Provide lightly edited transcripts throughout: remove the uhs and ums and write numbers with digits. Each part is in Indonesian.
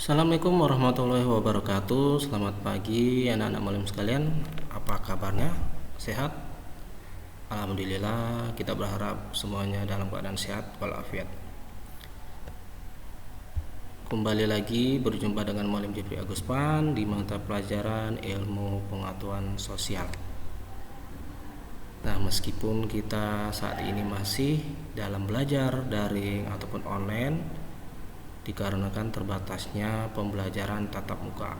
Assalamualaikum warahmatullahi wabarakatuh. Selamat pagi anak-anak mulim sekalian. Apa kabarnya? Sehat? Alhamdulillah, kita berharap semuanya dalam keadaan sehat walafiat. Kembali lagi berjumpa dengan Mualim Jeffrey Aguspan di mata pelajaran Ilmu Pengetahuan Sosial. Nah, meskipun kita saat ini masih dalam belajar daring ataupun online dikarenakan terbatasnya pembelajaran tatap muka,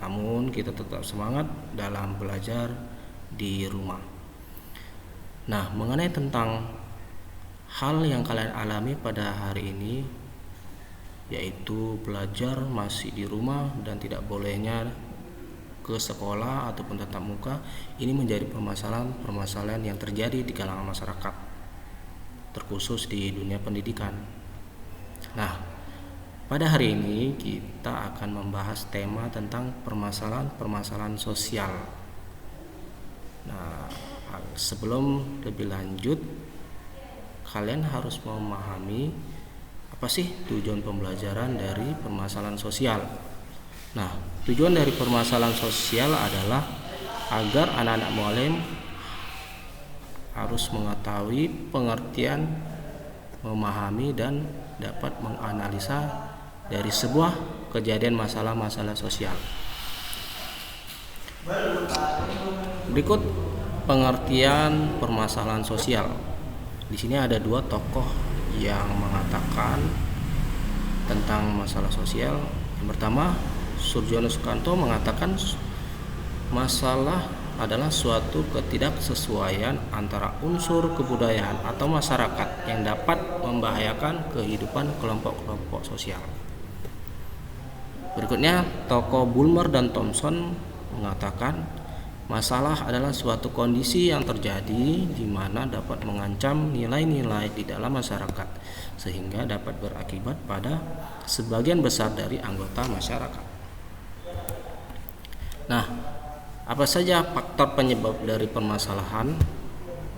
namun kita tetap semangat dalam belajar di rumah. Nah, mengenai tentang hal yang kalian alami pada hari ini, yaitu belajar masih di rumah dan tidak bolehnya ke sekolah ataupun tatap muka, ini menjadi permasalahan yang terjadi di kalangan masyarakat, terkhusus di dunia pendidikan. Nah, pada hari ini kita akan membahas tema tentang permasalahan sosial. Nah, sebelum lebih lanjut, kalian harus memahami apa sih tujuan pembelajaran dari permasalahan sosial. Nah, tujuan dari permasalahan sosial adalah agar anak-anak mualim harus mengetahui pengertian, memahami dan dapat menganalisa dari sebuah kejadian masalah sosial. Berikut pengertian permasalahan sosial. Di sini ada dua tokoh yang mengatakan tentang masalah sosial. Yang pertama, Surjono Sukanto mengatakan masalah adalah suatu ketidaksesuaian antara unsur kebudayaan atau masyarakat yang dapat membahayakan kehidupan kelompok-kelompok sosial. Berikutnya, tokoh Bulmer dan Thomson mengatakan masalah adalah suatu kondisi yang terjadi di mana dapat mengancam nilai-nilai di dalam masyarakat sehingga dapat berakibat pada sebagian besar dari anggota masyarakat. Nah, apa saja faktor penyebab dari permasalahan?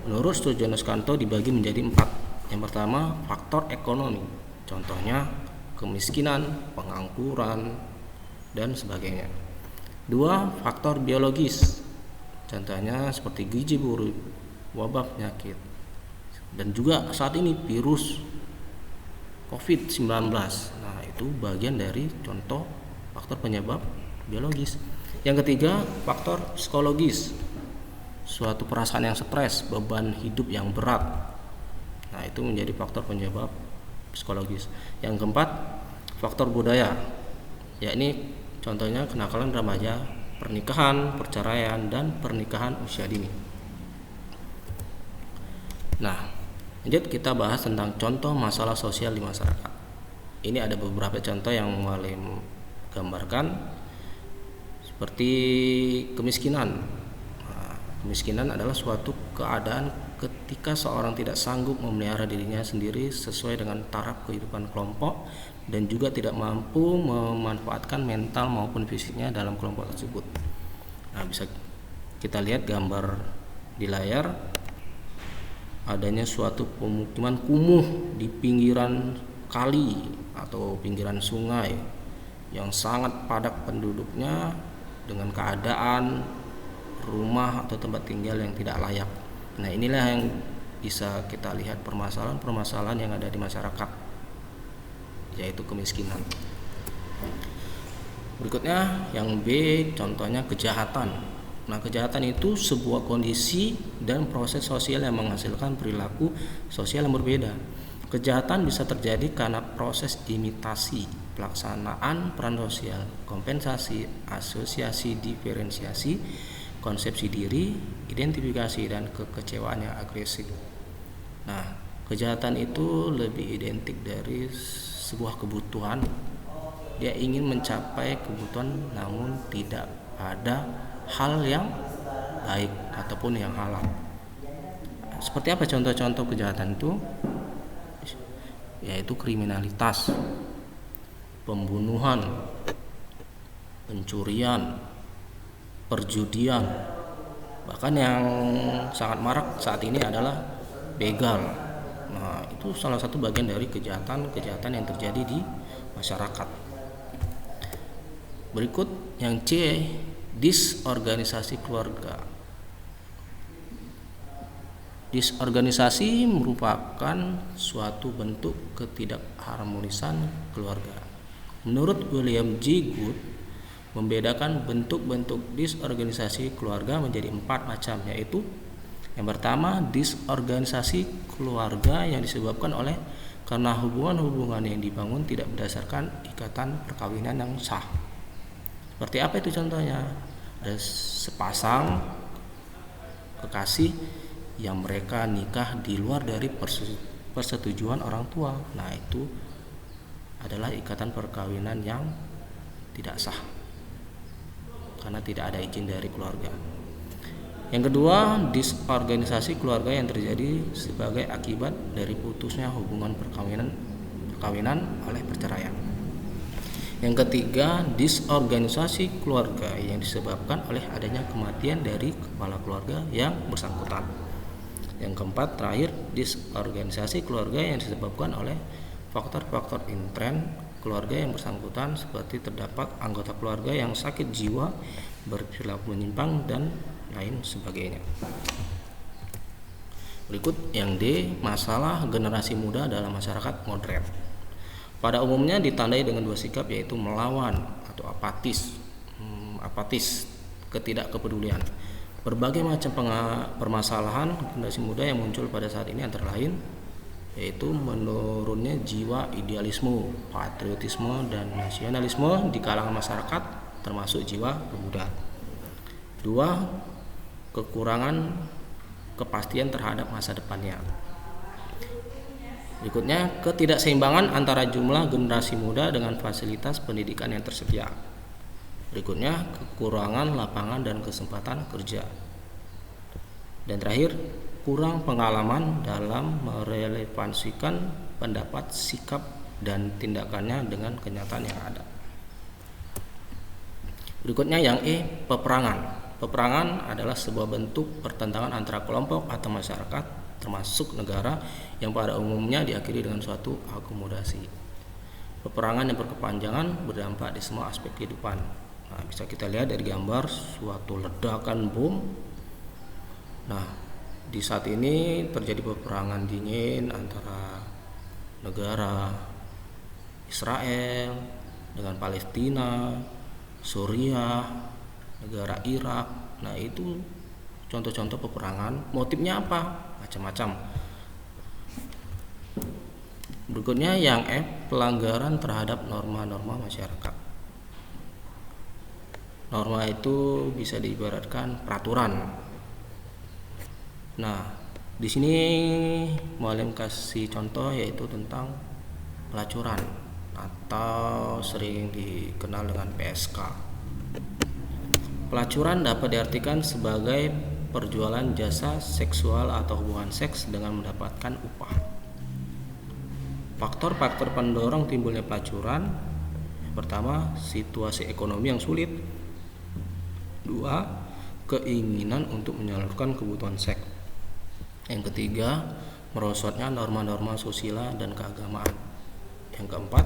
Menurut Surjono Sukanto dibagi menjadi 4. Yang pertama, faktor ekonomi. Contohnya kemiskinan, pengangguran, dan sebagainya. 2. Faktor biologis. Contohnya seperti gizi buruk, wabah penyakit, dan juga saat ini virus COVID-19. Nah, itu bagian dari contoh faktor penyebab biologis. Yang ketiga, faktor psikologis. Suatu perasaan yang stres, beban hidup yang berat. Nah, itu menjadi faktor penyebab psikologis. Yang keempat, faktor budaya. Yakni contohnya kenakalan remaja, pernikahan, perceraian, dan pernikahan usia dini. Nah, lanjut kita bahas tentang contoh masalah sosial di masyarakat. Ini ada beberapa contoh yang Mualim gambarkan, seperti kemiskinan. Nah, kemiskinan adalah suatu keadaan ketika seorang tidak sanggup memelihara dirinya sendiri sesuai dengan taraf kehidupan kelompok dan juga tidak mampu memanfaatkan mental maupun fisiknya dalam kelompok tersebut. Nah, bisa kita lihat gambar di layar, adanya suatu pemukiman kumuh di pinggiran kali atau pinggiran sungai yang sangat padat penduduknya dengan keadaan rumah atau tempat tinggal yang tidak layak. Nah, inilah yang bisa kita lihat permasalahan yang ada di masyarakat, yaitu kemiskinan. Berikutnya yang B, contohnya kejahatan. Nah, kejahatan itu sebuah kondisi dan proses sosial yang menghasilkan perilaku sosial yang berbeda. Kejahatan bisa terjadi karena proses imitasi, pelaksanaan peran sosial, kompensasi, asosiasi, diferensiasi, konsepsi diri, identifikasi, dan kekecewaan yang agresif. Nah, kejahatan itu lebih identik dari sebuah kebutuhan. Dia ingin mencapai kebutuhan namun tidak ada hal yang baik ataupun yang halal. Seperti apa contoh-contoh kejahatan itu? Yaitu kriminalitas, pembunuhan, pencurian, perjudian, bahkan yang sangat marak saat ini adalah begal. Nah, itu salah satu bagian dari kejahatan yang terjadi di masyarakat. Berikut yang C, disorganisasi keluarga. Disorganisasi merupakan suatu bentuk ketidakharmonisan keluarga. Menurut William J. Good, membedakan bentuk-bentuk disorganisasi keluarga menjadi 4 macam, yaitu yang pertama, disorganisasi keluarga yang disebabkan oleh karena hubungan-hubungan yang dibangun tidak berdasarkan ikatan perkawinan yang sah. Seperti apa itu contohnya? Ada sepasang kekasih yang mereka nikah di luar dari persetujuan orang tua. Nah, itu adalah ikatan perkawinan yang tidak sah karena tidak ada izin dari keluarga. Yang kedua, disorganisasi keluarga yang terjadi sebagai akibat dari putusnya hubungan perkawinan oleh perceraian. Yang ketiga, disorganisasi keluarga yang disebabkan oleh adanya kematian dari kepala keluarga yang bersangkutan. Yang keempat, terakhir, disorganisasi keluarga yang disebabkan oleh faktor-faktor intern keluarga yang bersangkutan, seperti terdapat anggota keluarga yang sakit jiwa, berperilaku menyimpang, dan lain sebagainya. Berikut yang D, masalah generasi muda dalam masyarakat modern. Pada umumnya ditandai dengan 2 sikap, yaitu melawan atau apatis, ketidakkepedulian. Berbagai macam permasalahan generasi muda yang muncul pada saat ini antara lain yaitu menurunnya jiwa idealisme, patriotisme, dan nasionalisme di kalangan masyarakat, termasuk jiwa pemuda. 2, kekurangan kepastian terhadap masa depannya. Berikutnya, ketidakseimbangan antara jumlah generasi muda dengan fasilitas pendidikan yang tersedia. Berikutnya, kekurangan lapangan dan kesempatan kerja. Dan terakhir, kurang pengalaman dalam merelevansikan pendapat, sikap, dan tindakannya dengan kenyataan yang ada. Berikutnya yang E, peperangan. Peperangan adalah sebuah bentuk pertentangan antara kelompok atau masyarakat, termasuk negara, yang pada umumnya diakhiri dengan suatu akomodasi. Peperangan yang berkepanjangan berdampak di semua aspek kehidupan. Nah, bisa kita lihat dari gambar suatu ledakan bom. Nah, di saat ini terjadi peperangan dingin antara negara Israel dengan Palestina, Suriah, negara Irak. Nah, itu contoh-contoh peperangan. Motifnya apa? Macam-macam. Berikutnya yang F, pelanggaran terhadap norma-norma masyarakat. Norma itu bisa diibaratkan peraturan. Nah, di sini Mualim kasih contoh yaitu tentang pelacuran atau sering dikenal dengan PSK. Pelacuran dapat diartikan sebagai perjualan jasa seksual atau hubungan seks dengan mendapatkan upah. Faktor-faktor pendorong timbulnya pelacuran: pertama, situasi ekonomi yang sulit. 2, keinginan untuk menyalurkan kebutuhan seks. Yang ketiga, merosotnya norma-norma susila dan keagamaan. Yang keempat,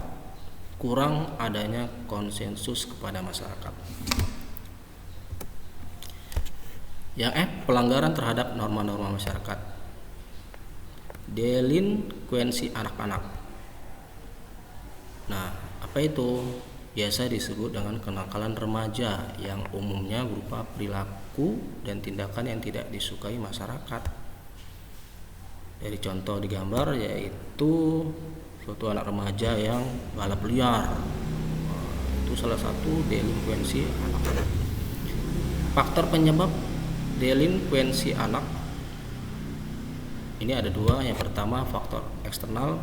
kurang adanya konsensus kepada masyarakat. Yang F, pelanggaran terhadap norma-norma masyarakat. Delinkuensi anak-anak. Nah, apa itu? Biasa disebut dengan kenakalan remaja yang umumnya berupa perilaku dan tindakan yang tidak disukai masyarakat. Dari contoh di gambar yaitu suatu anak remaja yang balap liar. Itu salah satu delinkuensi anak-anak. Faktor penyebab delinkuensi anak ini ada 2. Yang pertama, faktor eksternal,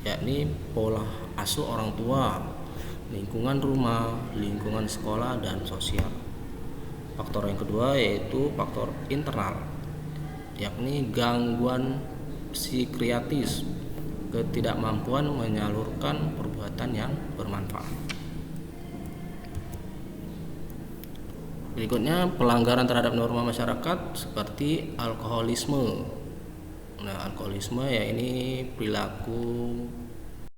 yakni pola asuh orang tua, lingkungan rumah, lingkungan sekolah, dan sosial. Faktor yang kedua yaitu faktor internal, yakni gangguan psikiatris, ketidakmampuan menyalurkan perbuatan yang bermanfaat. Berikutnya, pelanggaran terhadap norma masyarakat seperti alkoholisme. Nah, alkoholisme ya ini perilaku